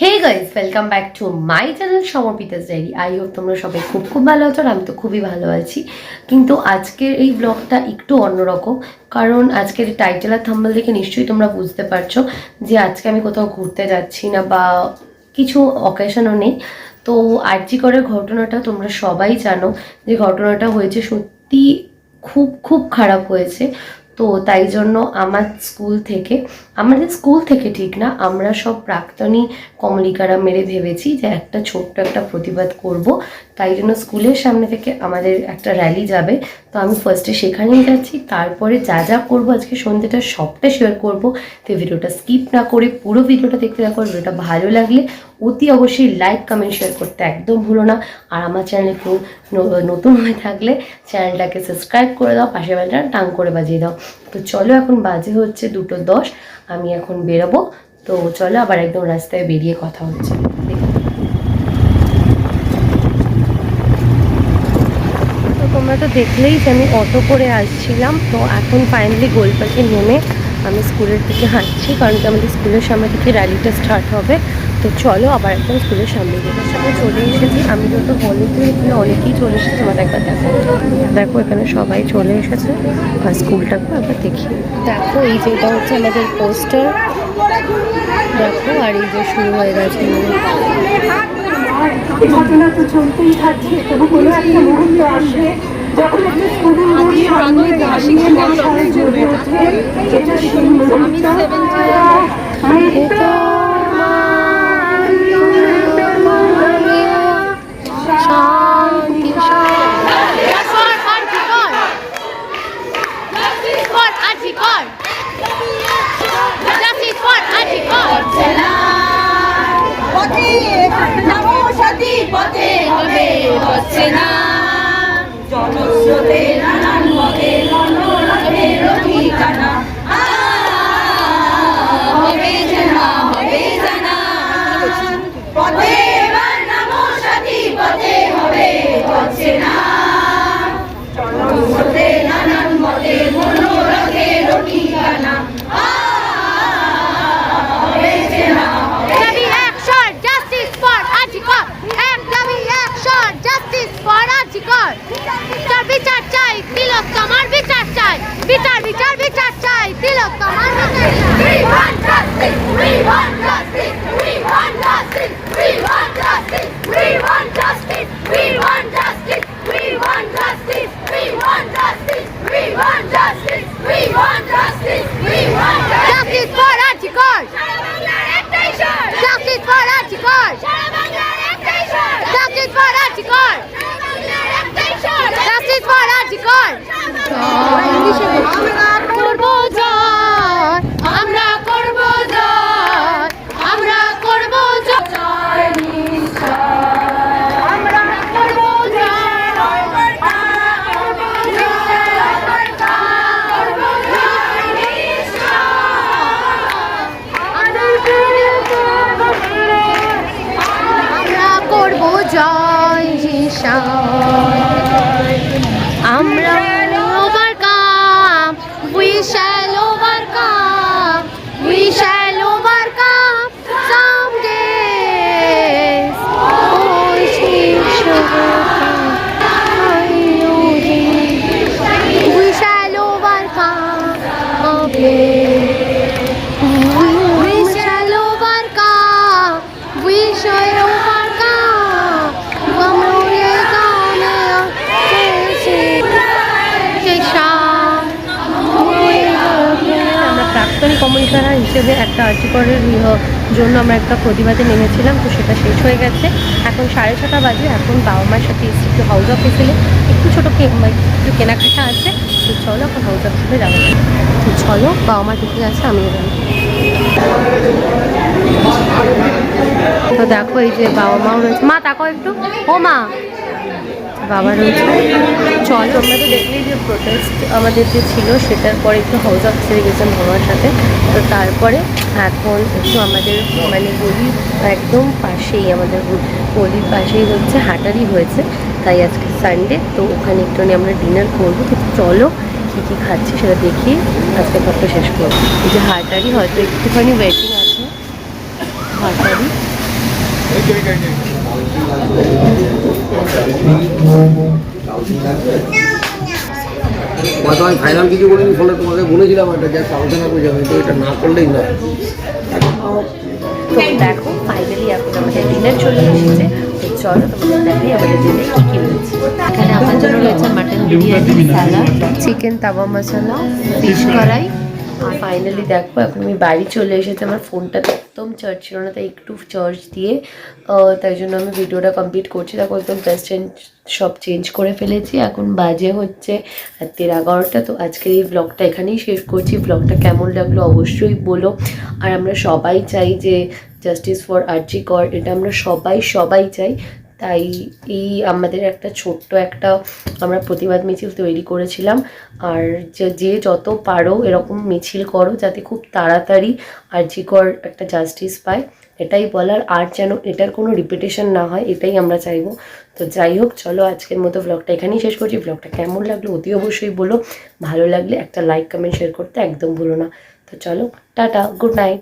Hey guys, welcome back to my channel Samarpita's diary. I hope তোমরা সবাই খুব খুব ভালো আছো, আর আমি তো খুবই ভালো আছি। কিন্তু আজকের এই ব্লগটা একটু অন্যরকম, কারণ আজকের টাইটেল আর থাম্বনেল দেখে নিশ্চয়ই তোমরা বুঝতে পারছো যে আজকে আমি কোথাও ঘুরতে যাচ্ছি না বা কিছু অকেশনও নেই। তো আরজি করের ঘটনাটা তোমরা সবাই জানো, যে ঘটনাটা হয়েছে সত্যি খুব খুব খারাপ হয়েছে। তো তাই জন্য আমাদের স্কুল থেকে ঠিক না, আমরা সব প্রাক্তনী কমলিকারা মেরে ভেবেছি যে একটা ছোট্ট একটা প্রতিবাদ করব। তাই জন্য স্কুলের সামনে থেকে আমাদের একটা র্যালি যাবে। তো আমি ফার্স্টে সেখানেই যাচ্ছি, তারপরে যা যা করবো আজকে সন্ধ্যেটা সবটা শেয়ার করব। তো ভিডিওটা স্কিপ না করে পুরো ভিডিওটা দেখতে থাকো। ভিডিওটা ভালো লাগলে অতি অবশ্যই লাইক কমেন্ট শেয়ার করতে একদম ভুলো না। আর আমার চ্যানেলে কেউ নতুন হয়ে থাকলে চ্যানেলটাকে সাবস্ক্রাইব করে দাও, পাশের বেলটা টাং করে বাজিয়ে দাও। তো চলো, এখন বাজে হচ্ছে 2:10, আমি এখন বেরোবো। তো চলো আবার একদম রাস্তায় বেরিয়ে কথা হচ্ছে। তো তোমরা তো দেখলেই যে আমি অটো করে আসছিলাম। তো এখন ফাইনালি গোলপার্কে নেমে আমি স্কুলের দিকে হাঁটছি, কারণ কি আমাদের স্কুলের সামনে থেকে র্যালিটা স্টার্ট হবে। তো চলো আবার একদম স্কুলের সামনে গেটের সামনে চলে এসেছি। আমি যত বলেছি এখানে অনেকেই চলে এসেছে, আমার একবার দেখো দেখো এখানে সবাই চলে এসেছে। আর স্কুলটাকে একবার দেখি, দেখো এই যে এটা হচ্ছে আমাদের পোস্টার, দেখো। আর এই যে শুরু হয়ে গেছে, ঘটনা তো চলতেই থাকছে। তবু কোনো একটা মুহূর্ত আসবে যখন একটা স্কুলের সামনে দাঁড়িয়ে মশায় জ্বলে ওঠে। এটা সেই মুহূর্ত। পথে হবে হচ্ছে না জনস্রোতে নানান পথে মনোরথের ঠিকানা হবে জানা হবে জানা পথে এবার নামো সাথী পথে হবে হচ্ছে না জনস্রোতে নানান পথে মনোরথের ঠিকানা হবে জানা বিচার চাই তিলক তোমার বিচার চাই বিচার বিচার বিচার চাই তিলক তোমার আমরা করব জয়, আমরা করব জয়, আমরা করব জয়, আমরা করব জয় আমরা overcome, we shall overcome, we shall overcome someday. Oh, we shall overcome, okay. We shall overcome, we shall overcome. আমরা প্রাক্তনী কমলিকারা হিসেবে একটা আর্যিকরের জন্য আমরা একটা প্রতিবাদে নেমেছিলাম। তো সেটা শেষ হয়ে গেছে, এখন 6:30 বাজে। এখন বাবা মার সাথে এসে একটু হাউস অফিসে একটু ছোটো একটু কেনাকাটা আছে। তো চলো এখন হাউস অফিসে যাবো। তো চলো, বাবা মা ঠিক আছে, আমিও যাবো। তো দেখো এই যে বাবা মাও রয়েছে। মা তাকাও একটু, ও মা, বাবা রয়েছে। চল, তোমরা তো দেখলেই যে প্রোটেস্ট আমাদের যে ছিল, সেটার পরে একটু হাউস অফিসে গেছিলাম বাবার সাথে। তো তারপরে এখন একটু আমাদের মানে গলির একদম পাশেই, আমাদের গলির পাশেই হচ্ছে হাটারি হয়েছে। তাই আজকে সানডে, তো ওখানে একটু আমরা ডিনার করবো। তো চলো কী কী খাচ্ছি সেটা দেখি আজকে ব্লগটা শেষ করবো। এই যে হাটারি, হয়তো একটুখানি ওয়েটিং আছে হাটারি। হয়তো আমি ফাইনাল কিছু বলিনি, ফলে তোমাকে বলেছিলাম একটা জাস্ট আলোচনা করে যাবে, তো এটা না করলেই না। তো দেখো ফাইনালি এখন আমাদের ডিনার চলে এসেছে। তো চলো তোমাদের দেখাই আমাদের ডিনারে কী কী রয়েছে। এখানে আমার জন্য রয়েছে মাটন বিরিয়ানি, স্যালাড, চিকেন তাওয়া মশলা, ফিশ কড়াই। আর ফাইনালি দেখো এখন আমি বাড়ি চলে এসেছি। আমার ফোনটা একদম চার্জ ছিল না, তাই একটু চার্জ দিয়ে তাই জন্য আমি ভিডিওটা কমপ্লিট করছি। দেখো একদম ড্রেস চেঞ্জ সব চেঞ্জ করে ফেলেছি। এখন বাজে হচ্ছে 11:30। তো আজকের এই ব্লগটা এখানেই শেষ করছি। ব্লগটা কেমন লাগলো অবশ্যই বলো। আর আমরা সবাই চাই যে জাস্টিস ফর আরজি কর, এটা আমরা সবাই চাই। তাই এই আমাদের একটা ছোট্ট একটা আমরা প্রতিবাদ মিছিল তৈরি করেছিলাম। আর যে যত পারো এরকম মিছিল করো যাতে খুব তাড়াতাড়ি আরজি কর একটা জাস্টিস পায়, এটাই বলার। আর যেন এটার কোনো রিপিটেশন না হয়, এটাই আমরা চাইবো। তো যাই হোক, চলো আজকের মতো ব্লগটা এখানেই শেষ করছি। ব্লগটা কেমন লাগলো অতি অবশ্যই বলো। ভালো লাগলে একটা লাইক কমেন্ট শেয়ার করতে একদম ভুলো না। তো চলো, টাটা, গুড নাইট।